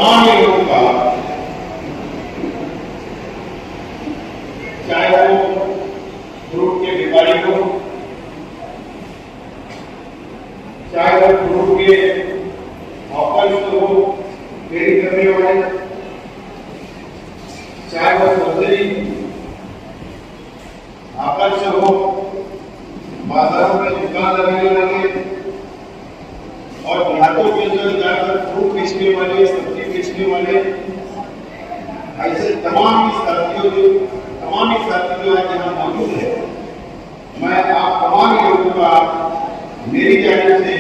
तमाम लोगों का, चाहे वो फ्रूट के व्यापारी हो, चाहे वो फ्रूट के हॉकर्स हो, फेरी करने वाले, चाहे वो सब्जी आकर्ष हो, बाजारों में दुकान लगाने वाले और देहातों के अंदर जाकर फ्रूट बेचने वाले, सब्जी बेचने वाले, ऐसे तमाम साथियों जो आज यहाँ मौजूद है, मैं आप तमाम लोगों का मेरी जानिब से,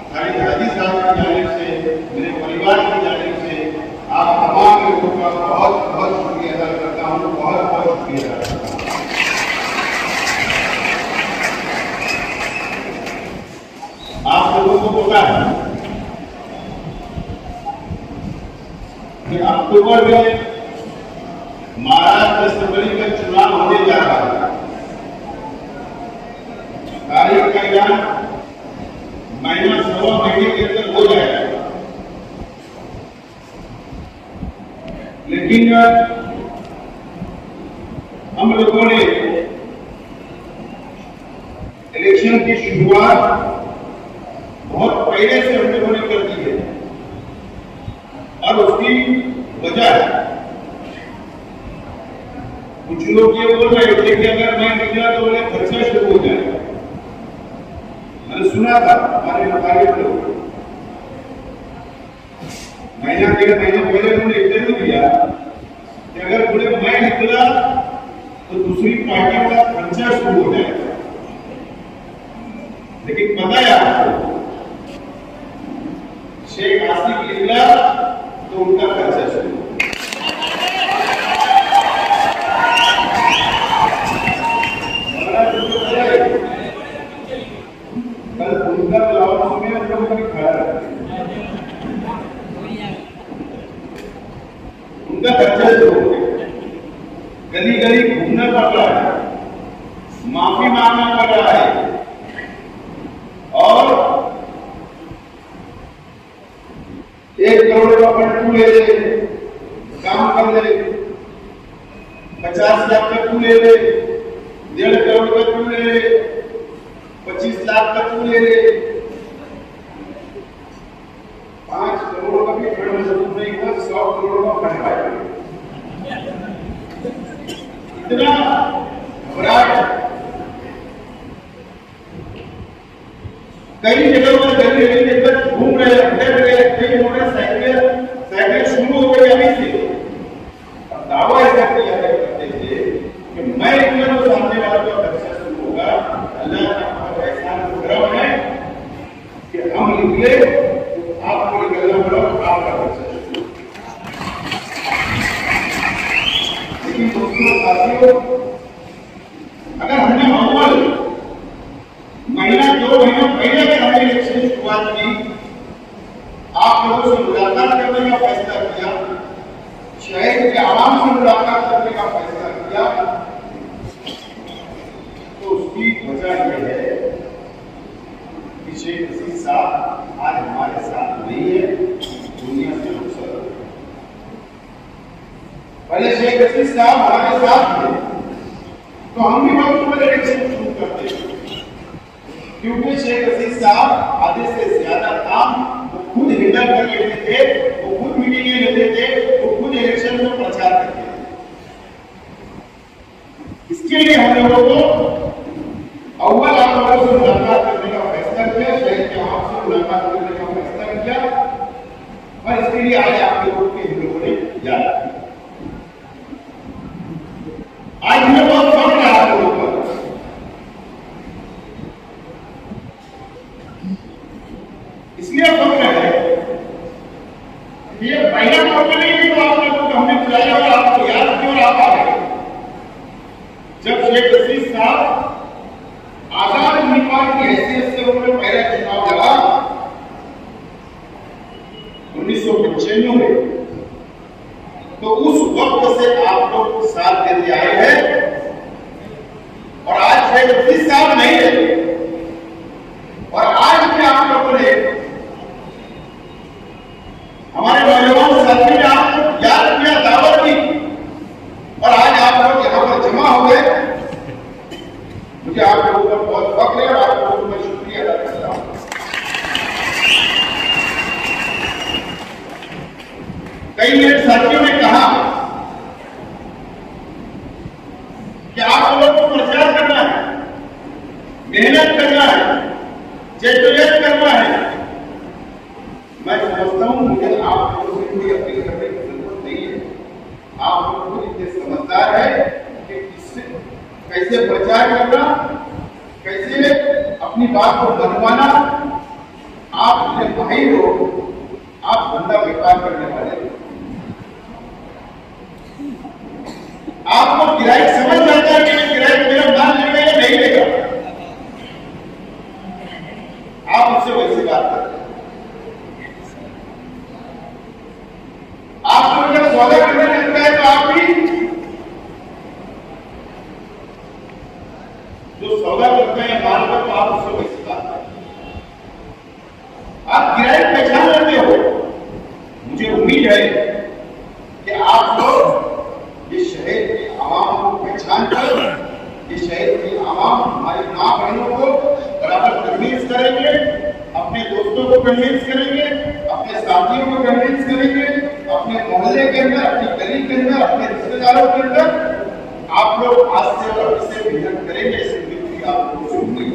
हमारी हाजी साहब की जानिब से, मेरे परिवार की जानिब से आप तमाम लोगों का बहुत बहुत शुक्रिया अदा करता हूँ, बहुत बहुत शुक्रिया अदा करता हूँ। आप लोगों को पता है कि अक्टूबर में महाराष्ट्र असेंबली का चुनाव होने जा रहा है। तारीख का ऐलान महीना सवा महीने के अंदर हो जाएगा, लेकिन हम लोगों ने इलेक्शन की शुरुआत बहुत पहले से हम लोगों ने कर दी है और उसकी वजह कुछ लोग ये बोल रहे थे कि अगर मैं निकला तो बोले खर्चा शुरू हो जाएगा। मैंने सुना था हमारे मुताबिक लोग महीना डेढ़ महीने पहले उन्होंने इंटरव्यू दिया कि अगर बोले मैं निकला तो दूसरी पार्टियों का खर्चा शुरू हो जाएगा। लेकिन पता है आपको, शेख आसिफ निकला तो उनका खर्चा शुरू। कल उनका लाहौर में हम लोगों ने खड़ा उनका खर्चा शुरू हो गया। गली गली घूमना पड़ रहा है, माफी मांगना पड़ रहा है और 1 करोड़ का फंड तू ले ले, काम कर ले, 50 लाख का तू ले ले, 1.5 करोड़ का तू ले ले, 25 लाख का तू ले ले, 5 करोड़ का भी फंड मजबूत नहीं हुआ, 100 करोड़ का फंड आया। इतना घबराहट कई जगहों पर गली गली पर घूम रहे, फिर रहे, कई मोटरसाइकिल शुरू हो गई अभी से। अब दावा ऐसा किया करते थे कि मैं निकला तो सामने वाला का खर्चा शुरू होगा। अल्लाह का एहसान करम है कि हम निकले तो आपको निकलना पड़ा, आपका खर्चा शुरू। लेकिन दोस्तों साथियों, अगर हमने माहौल महीना 2 महीना पहले अगर हमने इलेक्शन की शुरुआत की, आप लोगों से मुलाकात करने का फैसला किया, शहर के आवाम से मुलाकात करने का फैसला किया, तो उसकी वजह यह है कि शेख हसीन साहब आज हमारे साथ नहीं है, दुनिया से रुखसत। पहले शेख हसीन साहब हमारे साथ थे तो हम भी वक्त पर इलेक्शन शुरू करते थे, क्योंकि शेख हसीन साहब आधे से ज्यादा काम वो खुद हैंडल कर लेते थे, वो खुद मीटिंगें लेते थे, वो खुद इलेक्शन में प्रचार करते थे। इसके लिए हम लोगों को अव्वल आप लोगों से मुलाकात करने का फैसला किया, शहर के आवाम से मुलाकात करने का फैसला किया और इसके लिए आज आप लोगों के हम लोगों ने याद किया। आज हमें बहुत फर्क है आप लोगों पर, इसलिए फर्क है ये पहला मौका नहीं कि तो आप लोगों को हमने बुलाया और आपको याद किया और आप आ गए। जब शेख हसीन साहब आजाद उम्मीदवार की हैसियत से उन्होंने पहला चुनाव लड़ा 1995 में, तो उस वक्त से आप लोग साथ देते आए हैं और आज शेख हसीन साहब नहीं है और आज भी आप लोगों ने हमारे नौजवान आप अपने भाई हो, आप धंधा व्यापार करने वाले हो, आपको गिराइक समझ जाता है कि गिराइक मेरा माल लेगा या नहीं लेगा, आप उससे वैसे बात करते हैं। आपको जब सौदा करने लगता है तो आप भी जो सौदा करते हैं माल का, तो आप उससे वैसे बात करते हैं। आप गिराइक पहचान लेते हो। मुझे उम्मीद है कि आप लोग ये शहर की आवाम को पहचान कर, ये शहर की आवाम हमारी माँ बहनों को बराबर कन्विंस करेंगे, अपने दोस्तों को कन्विंस करेंगे, अपने साथियों को कन्विंस करेंगे, अपने मोहल्ले के अंदर, अपनी गली के अंदर, अपने रिश्तेदारों के अंदर आप लोग आज से और अभी से मेहनत करेंगे। इस उम्मीद की आप लोगों से उम्मीद।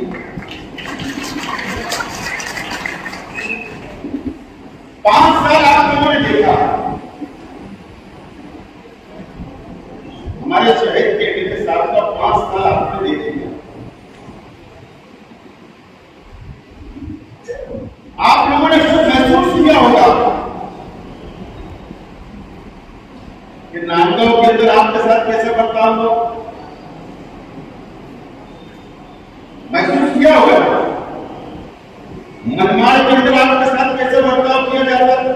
5 साल आप लोगों ने देखा हमारे शहर के साथ का 5 साल आपने देख लिया। आप लोगों ने खुद महसूस किया होगा कि नांदगांव के अंदर आपके साथ कैसे बर्ताव हो, महसूस किया होगा। मनमाड़ के अंदर आपके साथ कैसे बर्ताव किया जाता है।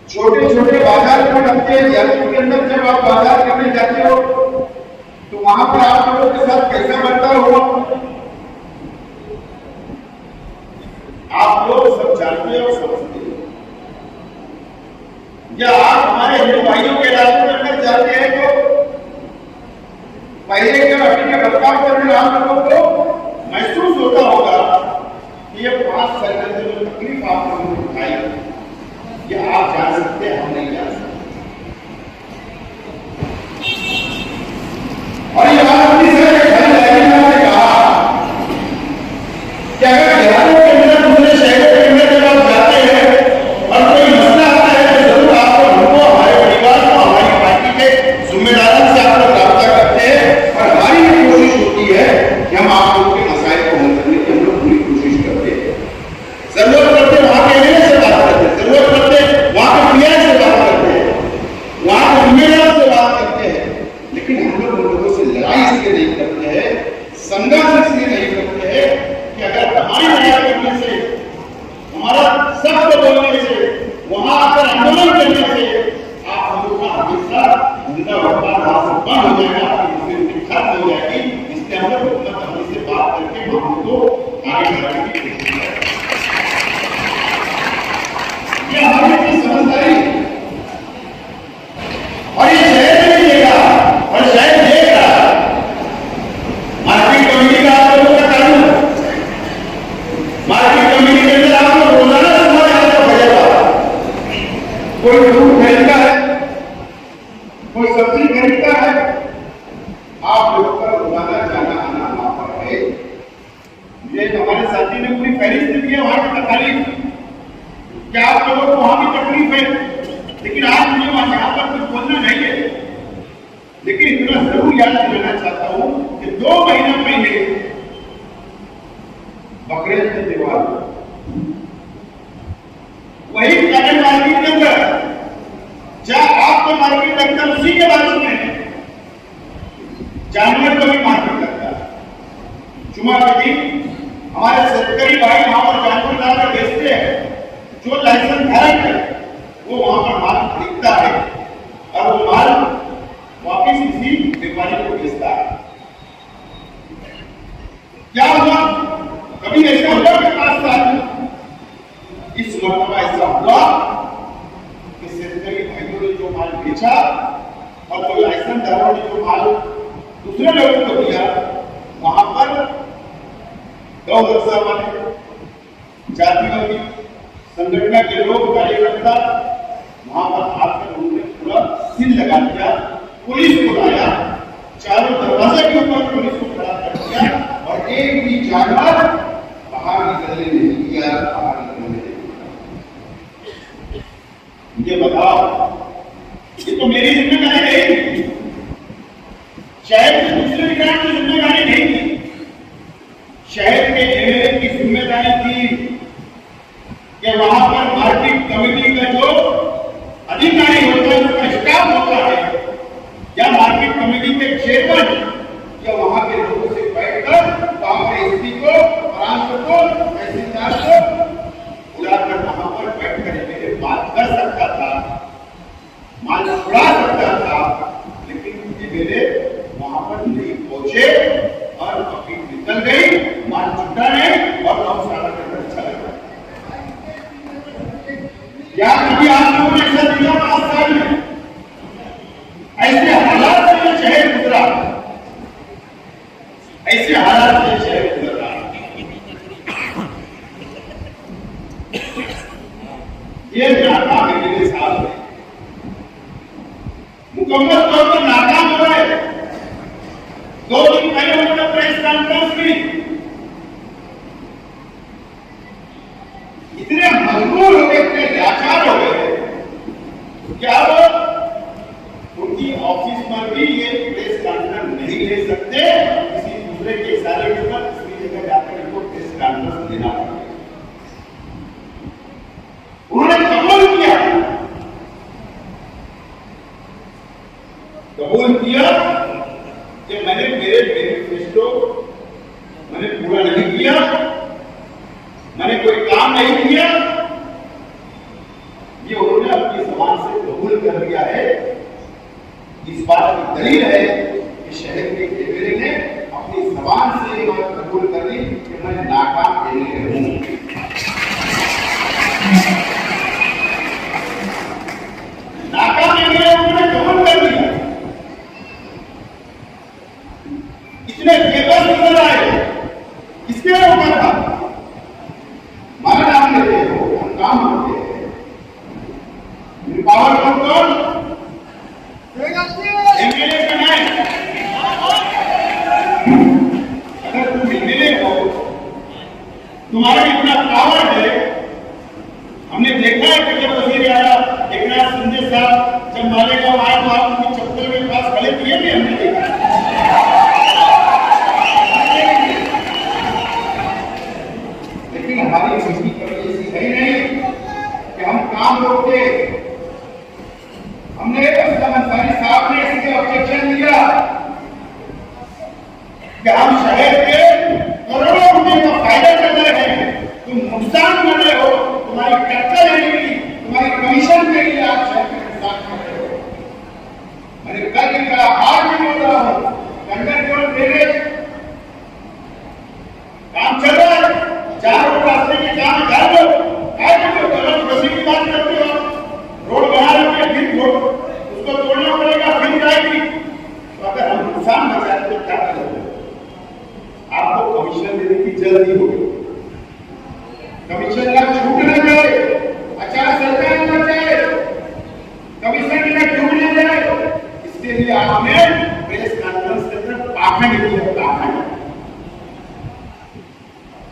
छोटे छोटे बाजार में लगते हैं, यात्रा के अंदर जब आप बाजार करने जाते हो तो वहां पर आप लोगों के साथ कैसा बर्ताव हुआ, आप लोग सब जानते हो, समझते हो। या आप हमारे हिंदू भाइयों के इलाके में अंदर जाते हैं तो पहले के अभी के बर्ताव करने आप लोगों को महसूस होता होगा कि ये 5 साल के अंदर जो तकलीफ आप लोगों ने उठाई, ये आप जान सकते हैं, हम नहीं जान सकते। और ये बात अपनी से कहा कि अगर बिहारों के अंदर, दूसरे शहरों के अंदर जब आप जाते हैं और कोई मसला आता है तो जरूर आपको, हमको, हमारे परिवार को, हमारी पार्टी के जिम्मेदारों से आप लोग रब्ता करते हैं और हमारी भी कोशिश होती है कि हम आप लोगों के मसाइल को हल करने की हम लोग पूरी कोशिश करते हैं। जरूरत पड़ते वहां के एमएलए से बात करते हैं, जरूरत पड़ते वहां के पीआई से बात करते हैं, वहां के जिम्मेदारों से बात करते हैं। लेकिन हम लोग उन लोगों से लड़ाई इसलिए नहीं करते हैं, संघर्ष इसलिए नहीं करते हैं कि अगर हमारी लड़ाई करने से, हमारा सख्त बोलने से, वहां आकर आंदोलन करने से आप हम लोग का हमेशा धंधा व्यापार वहां से बंद हो जाएगा, खत्म हो जाएगी। इसलिए हम लोग अपनी से बात करके मामले को आगे बढ़ाने की कोशिश करें। ये हमारी समझदारी और ये शहर नहीं देगा और शहर देख रहा है। मार्केट कमेटी का आप लोगों का कानून, मार्केट कमेटी के अंदर आप लोग रोजाना सुबह जाकर बजेगा, कोई फ्रूट खरीदता है, कोई सब्जी खरीदता है, आप लोग का रोजाना जाना आना वहां पर है। ये हमारे साथी ने पूरी फहरिस्त दी है वहां की तकलीफ, क्या आप लोगों को वहां की तकलीफ है। लेकिन आज मुझे वहां पर कुछ बोलना नहीं है, लेकिन इतना जरूर याद दिलाना चाहता हूं कि 2 महीना पहले बकरीद का त्योहार, वही काटन मार्केट के अंदर, जहां आपको मार्केट लगता है उसी के बाजू में जानवर को भी मार्केट लगता है। जुमा के दिन हमारे शेतकरी भाई वहां पर जानवर लाकर बेचते हैं, जो लाइसेंस धारक है वो वहां पर माल खरीदता है और वो माल वापिस किसी व्यापारी को बेचता है। क्या हुआ, कभी ऐसा हुआ कि 5 साल इस मरतबा ऐसा हुआ कि शेतकरी भाइयों ने जो माल बेचा और जो लाइसेंस धारकों ने जो माल दूसरे लोगों को दिया, वहां पर गौ रक्षा वाले, जातियों की संगठन के लोग, कार्यकर्ता वहां पर आकर उन्होंने पूरा सील लगा दिया, पुलिस को लाया, चारों दरवाजे के ऊपर पुलिस को खड़ा कर दिया और एक भी जानवर बाहर निकलने नहीं दिया, बाहर निकलने नहीं दिया। मुझे बताओ, ये तो मेरी जिम्मेदारी नहीं, शहर के दूसरे विकास की जिम्मेदारी नहीं थी। शहर के जिम्मेदारी थी कि वहां पर मार्केट कमेटी का जो अधिकारी होता है, उसका स्टाफ होता है, या मार्केट कमेटी के चेयरमैन या वहां के लोगों से बैठकर वहां के एसपी को, परामर्श को, तहसीलदार को बुलाकर वहां पर बैठकर मेरे बात कर सकता था, माल छुड़ा सकता था, लेकिन ये मेरे वहां पर नहीं पहुंचे और अभी निकल गई, माल छुटा नहीं और गौशाला के अंदर चला गया। क्या कभी आप लोगों ने ऐसा देखा 5 साल में? ऐसे हालात से ये शहर गुजरा, ऐसे हालात से शहर गुजर रहा है। ये नाकाम है मेरे साथ, मुकम्मल तौर पर नाकाम हो गए। 2 दिन पहले उन्होंने प्रेस कॉन्फ्रेंस की, इतने मजबूर हो गए, इतने लाचार हो गए, क्या वो उनकी ऑफिस पर भी ये प्रेस कॉन्फ्रेंस नहीं ले सकते, किसी दूसरे के इशारे पर किसी जगह जाकर इनको प्रेस कॉन्फ्रेंस देना पड़ेगा। उन्होंने कबूल किया कि मैंने मेरे मैनिफेस्टो मैंने पूरा नहीं किया, मैंने कोई काम नहीं किया, ये उन्होंने अपनी जबान से कबूल कर लिया है। इस बात की दलील है कि शहर के एमएलए ने अपनी जबान से ये बात कबूल कर ली कि मैं नाकाम एमएलए हूं। नाकाम एमएलए उन्होंने कबूल कर लिया। इतने बेबस नजर आए, किसके ऊपर था? हमारा नाम लेते हो, हम काम करते हैं, पावर कंट्रोल एमएलए का नहीं। अगर तुम एमएलए हो, तुम्हारा इतना पावर है, हमने देखा है कि जब वजीर आला एकनाथ शिंदे साहब जब मालेगांव आए तो आप उनकी चप्पल में पास खड़े किए भी हमने देखा। लेकिन हमारी स्थिति कभी ऐसी है नहीं कि हम काम रोकते। हमने असलम अंसारी साहब ने इसके ऑब्जेक्शन दिया कि हम शहर के करोड़ों रुपए का फायदा कर रहे हैं, तुम नुकसान कर रहे हो, तुम्हारी टक्कर लेने की, तुम्हारी कमीशन के लिए आप शहर के नुकसान कर रहे हो। मैंने कल भी कहा, आज भी बोल रहा हूं, अंडरग्राउंड ड्रेनेज काम चल रहा है, 4 रास्ते के काम कर लो, गलत बसी की बात करते हो, रोड बना रहे फिर रोड उसको तोड़ना पड़ेगा, फिर जाएगी। तो अगर हम नुकसान बचाए तो क्या करेंगे? आपको कमीशन देने की जल्दी होगी, कमीशन ना छूट न जाए, अचानक सरकार न जाए, कमीशन न छूट न जाए, इसके लिए आपने प्रेस कॉन्फ्रेंस के अंदर पाखंड किया, पाखंड।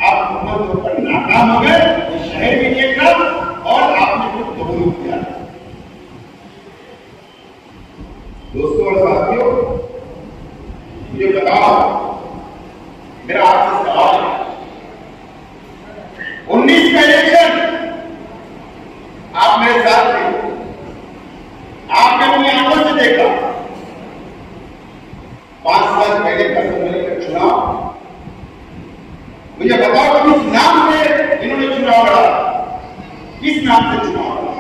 आप मुकम्मल तौर पर नाकाम हो गए, शहर भी देखा और आपने खुद कबूल किया। दोस्तों और साथियों, मुझे बताओ, मेरा आपसे सवाल है, 19 का इलेक्शन आप मेरे साथ थे, आपने अपनी आंखों से देखा। 5 साल पहले का असेंबली का चुनाव, मुझे बताओ किस नाम से इन्होंने चुनाव लड़ा, किस नाम से चुनाव लड़ा?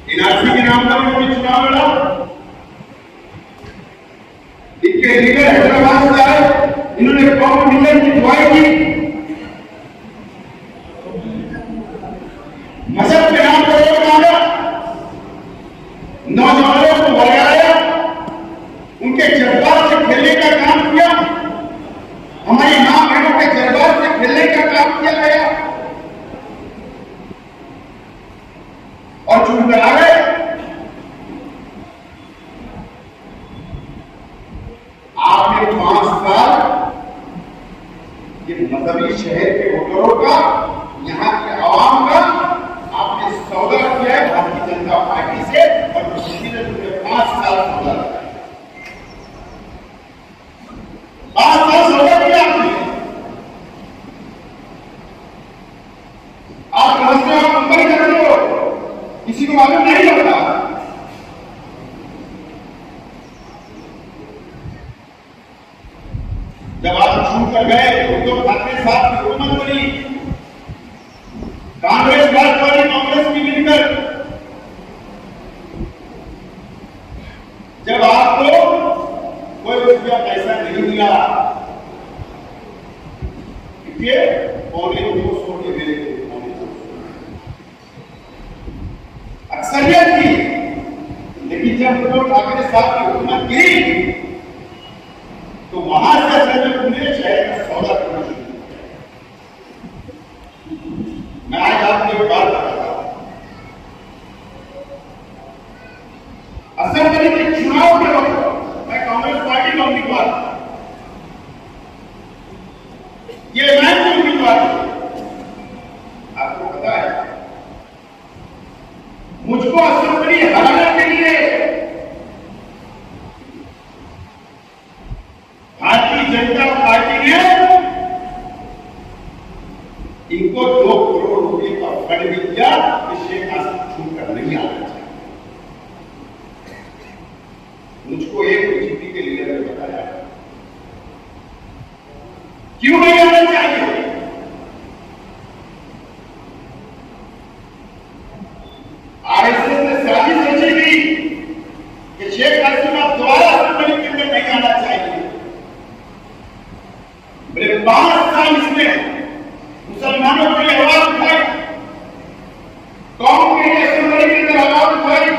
एनआरसी के नाम पर इन्होंने चुनाव लड़ा। इनके लीडर हैदराबाद से आए, इन्होंने कॉमन लीडर की दुआई की, मजहब के नाम पर वोट मांगा, नौजवानों को बगाया, उनके जज्बात से खेलने का काम किया, हमारी मां बहनों के जज्बात से खेलने का काम किया गया और चुन कर आ गए। आपने 5 साल ये मजहबी शहर के वोटरों का, यहाँ के आवाम का आपने सौदा किया है भारतीय जनता पार्टी से, और किसी ने तुमने 5 साल सौदा किया, 5 साल सौदा किया आपने। आप रहस्य आप अंदर करते हो, किसी को मालूम नहीं होता। जब आप छूट कर गए उद्धव ठाकरे साहब की हुकूमत बनी, कांग्रेस राष्ट्रवादी कांग्रेस की मिलकर, जब आपको कोई रुपया पैसा नहीं मिला, पौने 200 के मेरे अक्सरियत थी, लेकिन जब उद्धव ठाकरे साहब की हुकूमत गिरी तो वहां से संजय ने शहर का सौदा करना शुरू किया। मैं आज आपको एक बात बताता हूं, असेंबली के चुनाव के वक्त मैं कांग्रेस पार्टी का उम्मीदवार, ये मैं उम्मीदवार, आपको पता है मुझको असेंबली हराने के लिए भारतीय जनता पार्टी ने इनको 2 करोड़ रुपए का फंड भी दिया कि शेख हसीना छूट कर नहीं आना चाहिए। मुझको एक बीजेपी के लीडर ने बताया क्यों नहीं आना चाहिए। आरएसएस ने साजिश रची थी कि शेख हसीना दोबारा असेंबली के अंदर नहीं आना चाहिए। मेरे 5 साल इसमें मुसलमानों के लिए आवाज उठाई, कौम के लिए असेंबली के अंदर आवाज उठाई,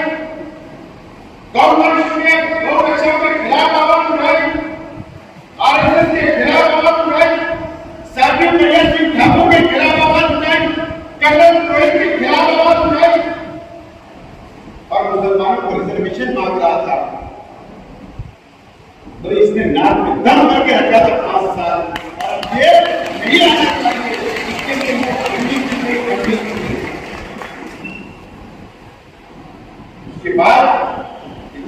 गवर्नमेंट के लोकरक्षा के खिलाफ आवाज उठाई, आरएसएस के खिलाफ आवाज उठाई, साबिर नैया सिंह ठाकुर के खिलाफ आवाज उठाई, कर्नल रोहित के खिलाफ आवाज उठाई और मुसलमानों को रिजर्वेशन मांग रहा था। तो इसने नाक में दम करके रखा था 5 साल, और ये नहीं आना चाहिए। इसके लिए उसके बाद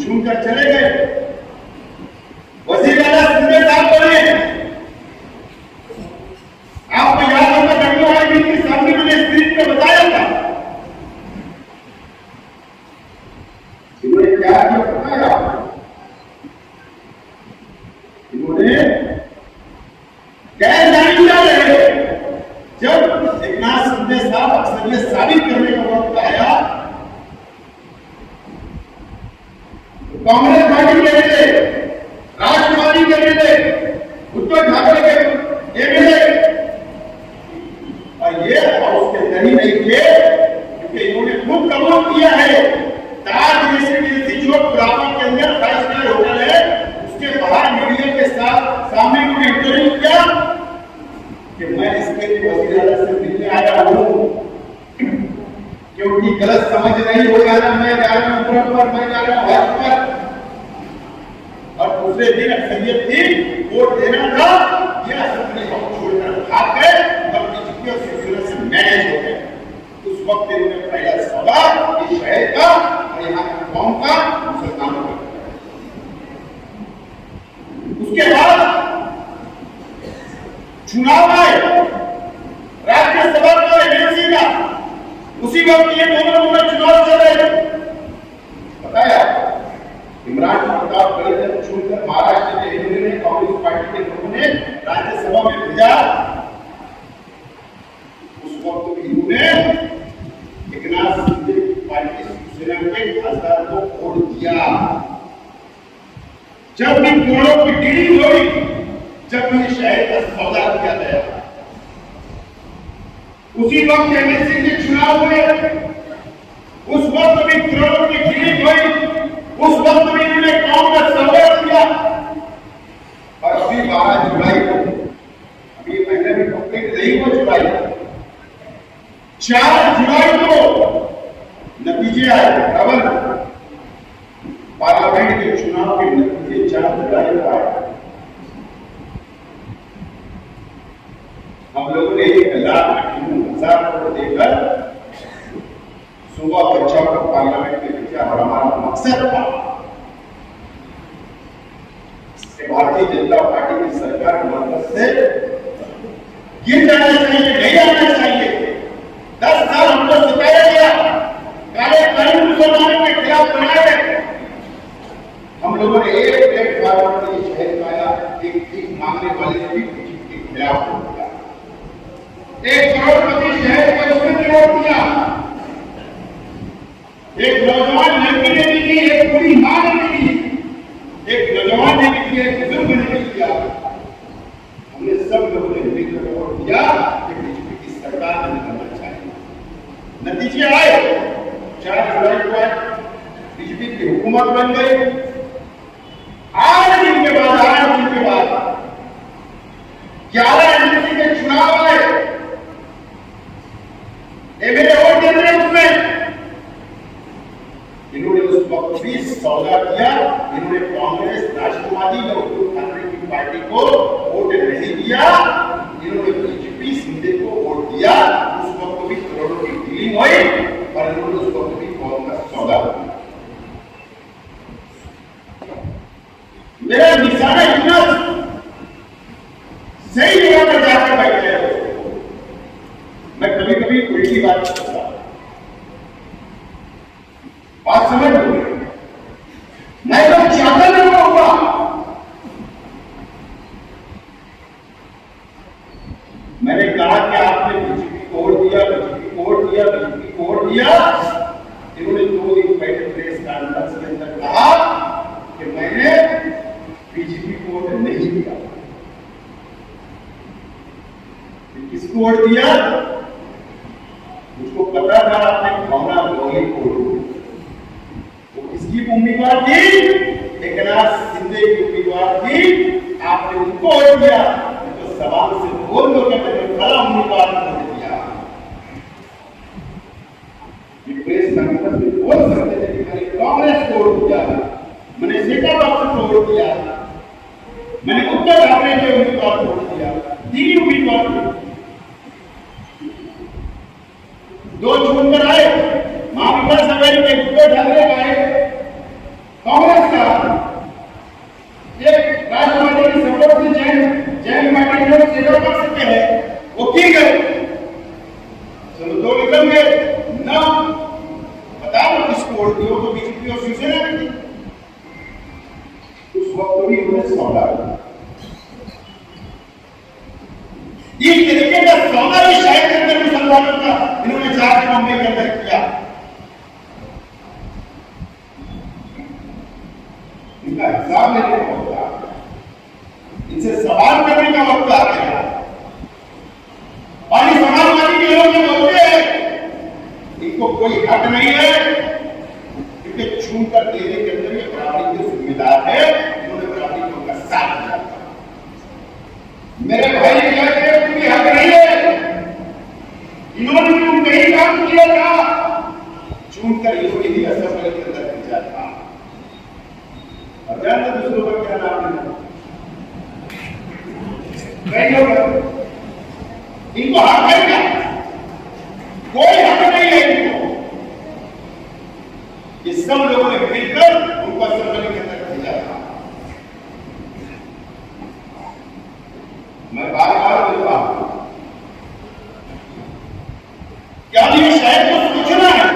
छूटकर चले गए। वजीर आला सिंधिया साहब बोले, आपको याद होगा डब्ल्यू आई बी के सामने मैंने स्क्रीन पे बताया था, इन्होंने क्या किया बताया, इन्होंने गैर जानी जा रहे। जब एकनाथ शिंदे साहब अक्सरियत साबित करने का वक्त आया, कांग्रेस पार्टी के एमएलए, राष्ट्रवादी के एमएलए, उद्धव ठाकरे के एमएलए, और ये हाउस के अंदर ही नहीं थे, क्योंकि इन्होंने खुद कबूल किया है। ताज रेसिडेंसी जो पुराना के अंदर 5 स्टार होटल है, उसके बाहर मीडिया के सामने इन्होंने इंटरव्यू किया कि मैं इसके लिए वजीर आला से मिलने आया हूं, क्योंकि गलत समझ नहीं हो जाना, मैं जा रहा हूं फ्रंट पर, मैं जा रहा हूं हाथ पर। और दूसरे दिन अक्सरियत थी, वोट देना था, ये असेंबली को छोड़कर भाग गए और बीजेपी और शिवसेना से मैनेज हो गए। उस वक्त इन्होंने पहला सौदा इस शहर का और यहाँ की कौम का मुसलमानों का। उसके बाद चुनाव आए राज्यसभा का, एमएलसी का, उसी वक्त ये दोनों चुनाव चल रहे थे। बताया इमरान प्रताप गढ़कर छूटकर महाराष्ट्र के एमएलए ने कांग्रेस पार्टी के लोगों ने राज्यसभा में भेजा। उस वक्त भी इन्होंने एकनाथ शिंदे की पार्टी शिवसेना के खासदार को वोट दिया। जब भी करोड़ों की डीलिंग हुई, जब भी शहर का सौदा किया गया, उसी वक्त एमएलसी के चुनाव हुए, उस वक्त भी करोड़ों की डीलिंग हुई, उस वक्त भी इन्होंने काम का सौदा किया। और अभी 12 जुलाई को, अभी महीने में कंप्लीट नहीं हुआ जुलाई, 4 जुलाई को नतीजे आए। डबल पार्लियामेंट के चुनाव के नतीजे 4 जुलाई को आए। हम लोगों ने 1,58,000 करोड़ देकर सुबह बच्चों को पार्लियामेंट में भेजा और हमारा मकसद था कि भारतीय जनता पार्टी की सरकार की मदद से गिर जाना चाहिए, नहीं आना चाहिए, एक करोड़पति शहर को उसने वोट दिया, एक नौजवान लड़की ने भी दी, एक पूरी मां ने भी दी, एक नौजवान ने भी दिया, एक बुजुर्ग ने भी दिया। हमने सब लोगों ने मिलकर वोट दिया कि बीजेपी की सरकार नहीं करना चाहिए। नतीजे आए, 4 जुलाई को बीजेपी की हुकूमत बन गई। 8 दिन के बाद 11 एमएलसी के चुनाव आए, एमएलए वोट देते हैं उसमें। इन्होंने उस वक्त भी सौदा किया, इन्होंने कांग्रेस, राष्ट्रवादी और उद्धव ठाकरे की पार्टी को वोट नहीं दिया, इन्होंने बीजेपी शिंदे को वोट दिया। उस वक्त भी करोड़ों की डीलिंग हुई और इन्होंने उस वक्त भी कांग्रेस सौदा किया। मेरा निशाना इतना सही जगह पर जाकर बैठे हैं। मैं कभी कभी उल्टी बात करता हूं, बात समझ लो। मैं तो चाहता नहीं होगा, मैंने कहा कि आपने बीजेपी को वोट दिया, बीजेपी को वोट दिया, बीजेपी को वोट दिया। इन्होंने 2 दिन पहले प्रेस कॉन्फ्रेंस के अंदर कहा कि मैंने बीजेपी को वोट नहीं दिया। किसको वोट दिया? मुझको पता था आपने भावना गोहिल को वो किसकी उम्मीदवार थी? एकनाथ शिंदे की उम्मीदवार थी। आपने उनको वोट दिया तो सवाल से बोल दो कि मैंने खड़ा उम्मीदवार को वोट दिया। प्रेस कॉन्फ्रेंस में बोल सकते थे कि मैंने कांग्रेस को वोट दिया, मैंने सेठा बाबू को वोट दिया, मैंने उद्धव ठाकरे के उम्मीदवार को वोट दिया। 3 उम्मीदवार को 2 चुनकर आए, महाविकास आघाड़ी के उद्धव ठाकरे का आए, कांग्रेस का एक राष्ट्रवादी की सपोर्ट से जैन पार्टी लोग सेवा कर सकते हैं, वो की गए। चलो 2 निकल गए ना, बताओ किसको वोट दियो? तो बीजेपी और शिवसेना में थी। उस वक्त भी उन्होंने सौदा किया। इस तरीके का सौदा भी शायद के अंदर मुसलमानों का इन्होंने 4 मामले के अंदर किया। इनका हिसाब लेने का वक्त आ गया, इनसे सवाल करने का वक्त आ गया। और समाजवादी के लोग जो बोलते हैं इनको कोई हक नहीं है, क्योंकि छूकर देने के अंदर ये बराबरी के जिम्मेदार है। इन्होंने बराबरी का साथ दिया। मेरे भाई क्या कोई हक नहीं है, इन्होंने भी कई काम किया था, चुनकर इन्होंने ही असेंबली के अंदर भेजा था। अब जानते दूसरों का क्या नाम है? इनको हक है क्या? कोई हक नहीं है इनको। ये सब लोगों ने मिलकर उनको असेंबली के अंदर भेजा था। मैं बार बार बोलता हूं, क्या ये शहर को सोचना है?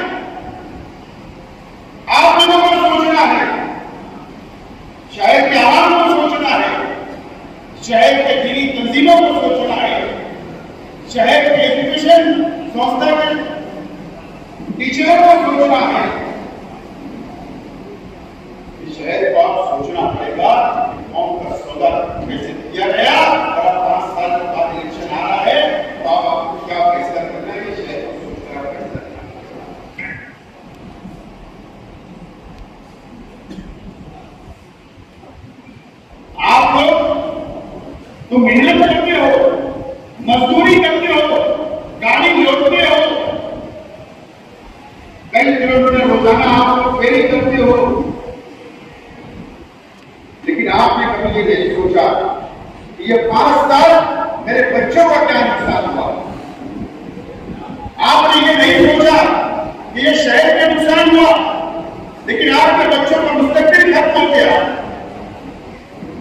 आप लोगों को सोचना है, शहर के आवाम को सोचना है, शहर के दीनी तंजीमों को सोचना है, शहर के एजुकेशन संस्था के टीचरों को सोचना है। शहर को आप सोचना पड़ेगा, कौन का सौदा कैसे किया गया। और 5 साल के बाद इलेक्शन आ रहा है, तो आप आपको क्या फैसला करना है? शहर को सोचकर आप फैसला करना। आप लोग तो मेहनत करते हो, मजदूरी करते हो, गाड़ी जोड़ते हो, कई किलोमीटर रोजाना आप लोग फेरी करते हो, लेकिन आपने कभी ये नहीं सोचा कि ये 5 साल मेरे बच्चों का क्या नुकसान हुआ। आपने ये नहीं सोचा कि ये शहर का नुकसान हुआ, लेकिन आपके बच्चों का मुस्तकबिल खत्म हो गया।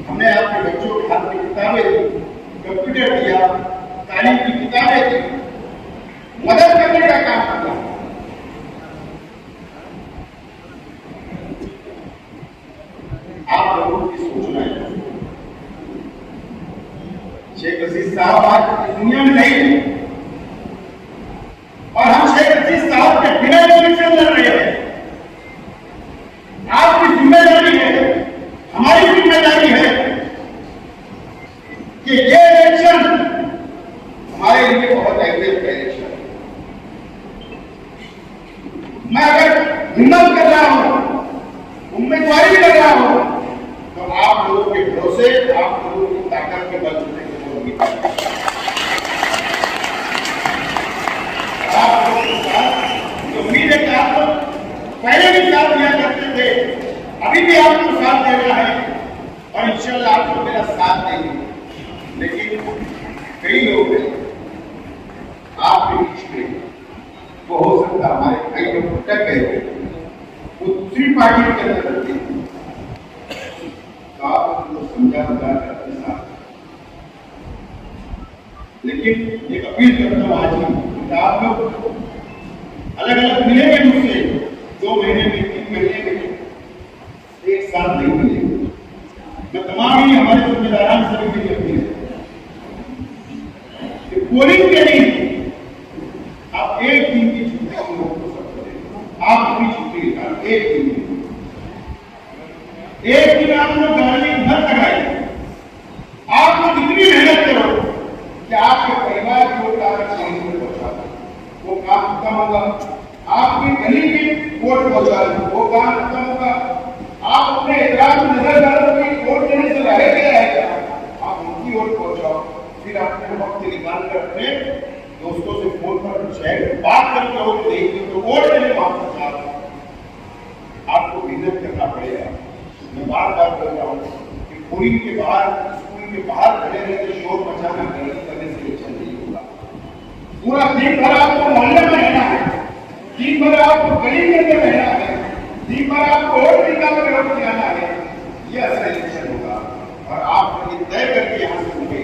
हमने आपके बच्चों के हाथ में किताबें दी, कंप्यूटर दिया, तालीम की किताबें दी, मदद करने का काम किया। आप लोगों की सोचना है। शेख रशीद साहब आज दुनिया में नहीं है, हमारे लिए बहुत एवरेज का इलेक्शन है। मैं अगर हिम्मत कर रहा हूं, उम्मीदवारी कर रहा हूं, तो आप लोगों के भरोसे, आप लोगों की ताकत के बल आप उम्मीद है कि आप लोग पहले भी साथ दिया करते थे, अभी भी आपको साथ देना है और इंशाल्लाह आपको मेरा साथ देंगे। लेकिन कई लोग हैं आपके बीच में, वो हो सकता हमारे कई लोग अटक गए, वो दूसरी पार्टी के अंदर रहते हैं, तो आप उनको समझा करके साथ। लेकिन एक अपील करता हूँ आज ही, आप लोग अलग अलग मिलेंगे मुझसे 2 महीने में, 3 महीने में, एक साथ नहीं मिलेंगे। मैं तमाम ही हमारे जिम्मेदारान सभी के लिए अपील है, पोलिंग के लिए आप एक दिन की छुट्टी हम लोग को सकते, आप अपनी छुट्टी निकाल एक दिन, एक दिन आप लोग गाड़ी घर लगाइए, आप लोग इतनी मेहनत करो कि आपके परिवार की वोट आप पहुंचा दो, वो काम खत्म होगा। आपकी गली की वोट पहुंचा दो, वो काम खत्म होगा। आप अपने इलाके में नजर डालो कि वोट देने से रह गया है, आप उनकी वोट पहुंचाओ। फिर अपने वक्त निकाल कर अपने दोस्तों से फोन पर शेयर बात करके वोट देंगे तो वोट देने वापस जा रहे। आपको मेहनत करना पड़ेगा। मैं बार बार कर रहा हूँ कि पुलिस के बाहर, स्कूल के बाहर खड़े रहकर शोर मचाना, गलती करने से इलेक्शन नहीं होगा। पूरा दिन भर आपको मोहल्ले में रहना है, दिन भर आपको गली के अंदर रहना है, दिन भर आपको वोट निकाल कर वोट जाना है, ये असल इलेक्शन होगा। और आप ये तय करके यहाँ से उठे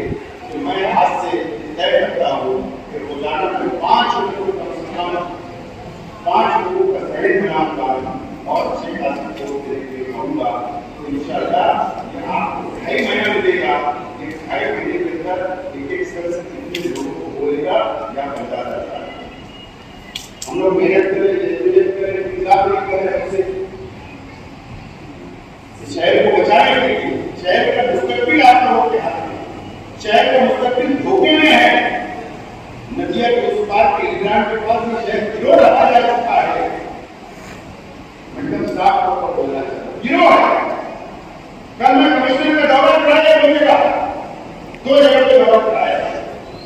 कि मैं आज से तय करता हूँ कि रोजाना में 5 लोगों का कम 5 लोगों का सैनिक बनाऊंगा और 6 खासी वोट देके रहूंगा। तो इंशाल्लाह ये आपको 2.5 महीना मिलेगा। 2.5 महीने के अंदर एक साल से कितने लोगों को बोलेगा या बता जाता है। हम लोग मेहनत करें, इंतजार नहीं करें, ऐसे शहर को बचाने के लिए, शहर का मुस्तकबिल आप लोगों के हाथ में, शहर का मुस्तकबिल धोखे में है। नदिया के उस पार के ईरान के पास में शहर गिरोह रखा जा सकता है, एकदम साफ तौर पर बोलना चाहिए, गिरोह है। कल मैं कमिश्नर का दौरा कराया बोलेगा, 2 जगह पे दौरा कराया,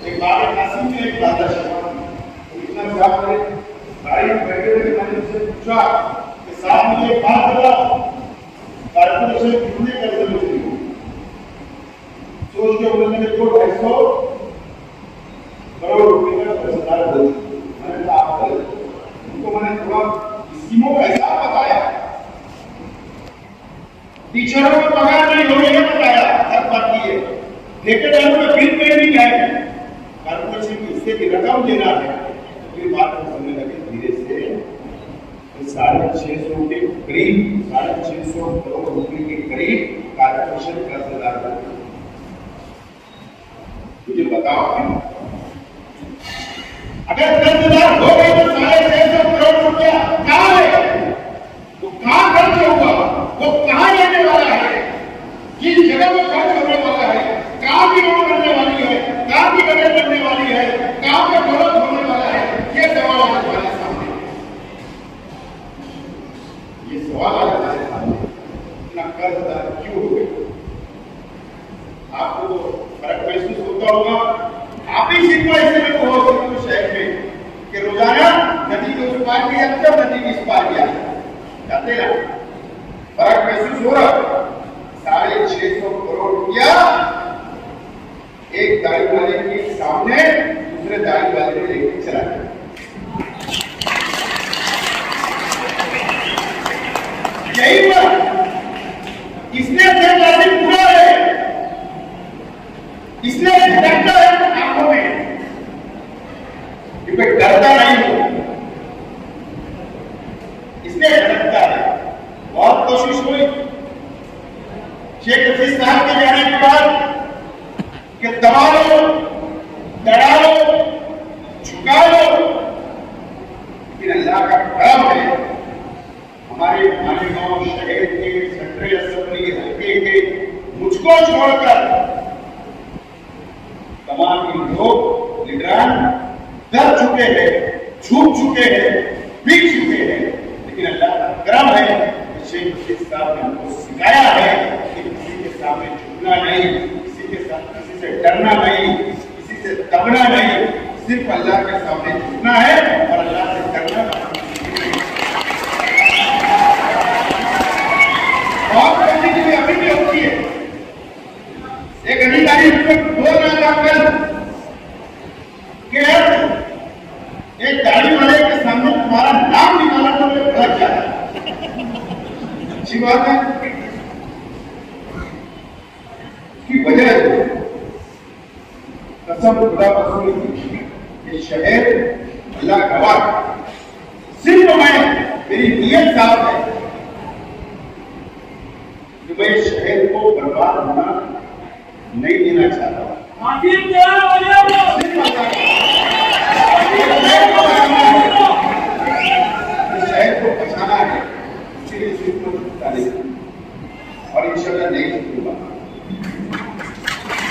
एक बाबा कासिम में, एक दादा शर्मा में। कमिश्नर साहब ने गाड़ी में बैठे हुए मैंने उनसे पूछा कि साहब मुझे एक बात बताओ, कारपोरेशन कितने कर्ज में हुई? सोच के उन्होंने देखो 250 करोड़ रुपए का कर्जदार हो। मैंने कहा आप उनको मैंने थोड़ा स्कीमों का हिसाब बताया, टीचरों को पगार नहीं होने का बताया, हर बात की है, ठेकेदारों में बिल पेंडिंग है, कारपोरेशन की हिस्से की रकम देना है। फिर बात समझने लगे धीरे से 650 के करीब, 650 करोड़ रुपए के करीब कारपोरेशन कर्जदार हो। मुझे बताओ अगर कर्जदार हो गए तो 650 करोड़ रुपया कहां है? वो कहां खर्च होगा? वो कहां जाने वाला है? किस जगह में खर्च होने वाला है? कहां की रोड बनने वाली है? कहां की गटर बनने वाली है? कहां पे डेवलप होने वाला है? ये सवाल हमारे सामने, ये सवाल हमारे सामने, इतना कर्जदार क्यों हो गए? आपको फर्क महसूस होता होगा। आप ही सिचुएशन में हो सकते शहर में कि रोजाना नदी के उस पार भी जाते हो, नदी के इस पार भी जाते ना, फर्क महसूस हो रहा। 650 करोड़ रुपया एक दाढ़ी वाले के सामने दूसरे दाढ़ी वाले को लेकर चला गया। यही बात इसने पूरा है, इसने डरता है आंखों में, क्योंकि डरता नहीं हो, इसने डरता है। बहुत कोशिश हुई शेख रफीक साहब के जाने के बाद कि दबा लो, डरा लो, झुका लो, लेकिन अल्लाह का करम है, हमारे मालेगांव शहर के सेंट्रल असेंबली हल्के के मुझको छोड़कर तमाम लोग लीडरान डर चुके हैं, झूठ चुके हैं, बिक चुके हैं, लेकिन अल्लाह का करम है कि शेख साहब ने हमको सिखाया है कि किसी के सामने झुकना नहीं, किसी से डरना नहीं, किसी से दबना नहीं, सिर्फ अल्लाह के सामने झुकना है और अल्लाह से डरना नहीं। बहुत करने के लिए अभी भी होती है। एक अधिकारी बोल रहा था कल कि एक गाड़ी वाले के सामने तुम्हारा नाम निकाला तो मैं भड़क जाता। अच्छी बात है कि वजह कसम खुदा रसूल की ये शहर अल्लाह गवाह सिर्फ मेरी नीयत साफ है कि मैं इस शहर को बर्बाद होना नहीं देना चाहता। शहर को बचाना है, इसलिए सिर्फ और इंशाल्लाह नहीं झुकूंगा।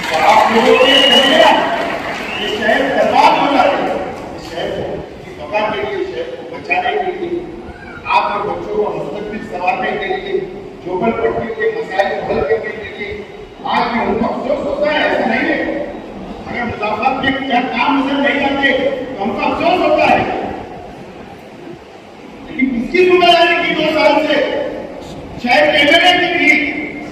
तो आप लोगों को ये शहर बर्बाद हो रहा है, इस शहर की बका के लिए, शहर को बचाने के लिए, आपके बच्चों को मुस्तकबिल संवारने के लिए, जोबल पट्टी के मसाइल को हल करने के लिए आज भी उनको अफसोस होता है। ऐसा नहीं है, अगर मुजाफर के क्या काम नजर नहीं आते तो हमको अफसोस होता है, लेकिन इसकी जिम्मेदारी की 2 साल से शायद एमएलए की थी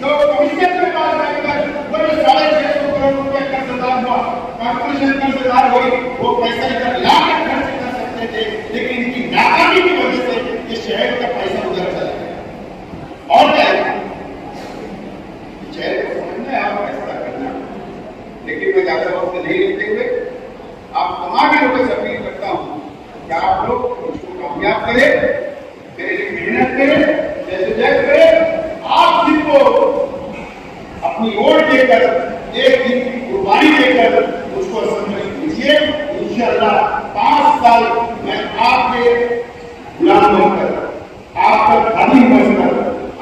तो कमिश्नर के पास जाकर वो जो 650 करोड़ रुपए कर्जदार हुआ, कॉर्पोरेशन कर्जदार हुई, वो पैसा इधर लाकर खर्च कर सकते थे, लेकिन इनकी नाकामी की वजह से ये शहर का पैसा उधर चला गया। और क्या है शहर को समझना है, आप फैसला करना। लेकिन मैं ज्यादा वक्त नहीं लेते हुए आप तमाम लोगों से अपील करता हूँ कि आप लोग इसको कामयाब करें, मेरे लिए मेहनत करें, जद्दोजहद करें। आप जिनको अपनी वोट देकर, एक दिन की कुर्बानी देकर उसको असेंबली दीजिए, इंशाअल्लाह 5 साल मैं आपके गुलाम बनकर, आपका खादिम बनकर,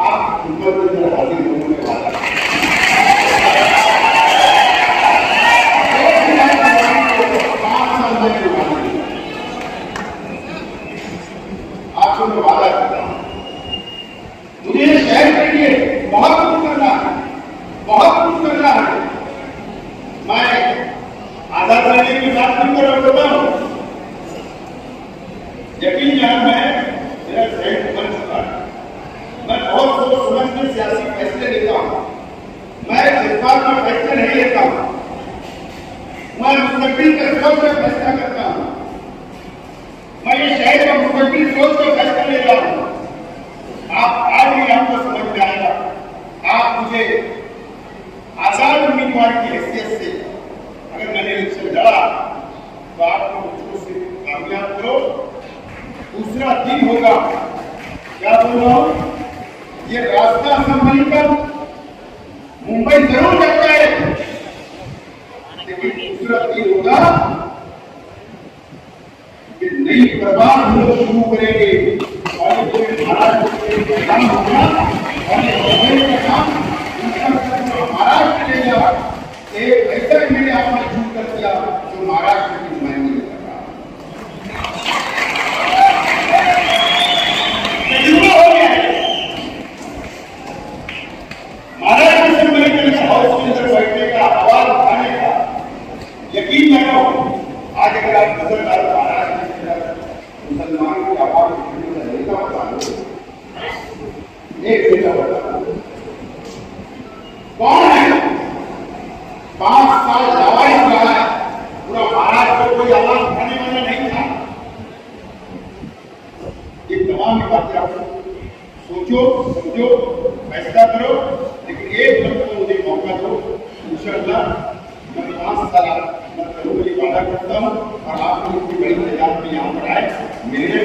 आपकी खिदमत में हाजिर होने वाला है। आपसे मैं वादा करता हूं, मुझे शहर के लिए बहुत कुछ करना है, बहुत कुछ करना है। मैं आजाद रहने की बात नहीं कर रहा हूं, यकीन जान मेरा शहर बन चुका है। मैं बहुत सोच समझ के सियासी फैसले लेता हूं, मैं जज्बात में फैसले नहीं लेता हूं, मैं मुस्तकबिल के सोच में फैसला करता हूं, मैं ये शहर का मुस्तकबिल सोच कर फैसला लेता हूं। आप आज भी आपको समझ में आएगा, आप मुझे आजाद उम्मीदवार की हैसियत से अगर मैंने इलेक्शन लड़ा तो आपको मुझको सिर्फ कामयाब करो। दूसरा दिन होगा, क्या बोल रहा हूं, ये रास्ता असेंबली का मुंबई जरूर जाता है, लेकिन दूसरा दिन होगा कि नई बर्बाद हम लोग शुरू करेंगे और ये महाराष्ट्र के काम होगा और ये काम महाराष्ट्र ले जाओ। एक ऐसा मैंने आपने शुरू कर दिया जो महाराष्ट्र की नुमाइंदगी कर रहा हो गया है। महाराष्ट्र से मैंने हाउस के अंदर बैठने का, आवाज उठाने का, यकीन करो आज अगर आप नजर डालो महाराष्ट्र के अंदर मुसलमान की आवाज उठाने का नेता बता दो, एक नेता बता दो कौन है? 5 साल दवाई हुआ है, पूरा महाराष्ट्र को कोई आवाज उठाने वाला नहीं था। ये तमाम बातें आप सोचो, समझो, फैसला करो, लेकिन एक वक्त को मुझे मौका दो, इंशाअल्लाह मैं 5 साल मैं करूँगा, ये वादा करता हूँ। और आप लोग इतनी बड़ी तादाद में यहाँ पर आए, मेरे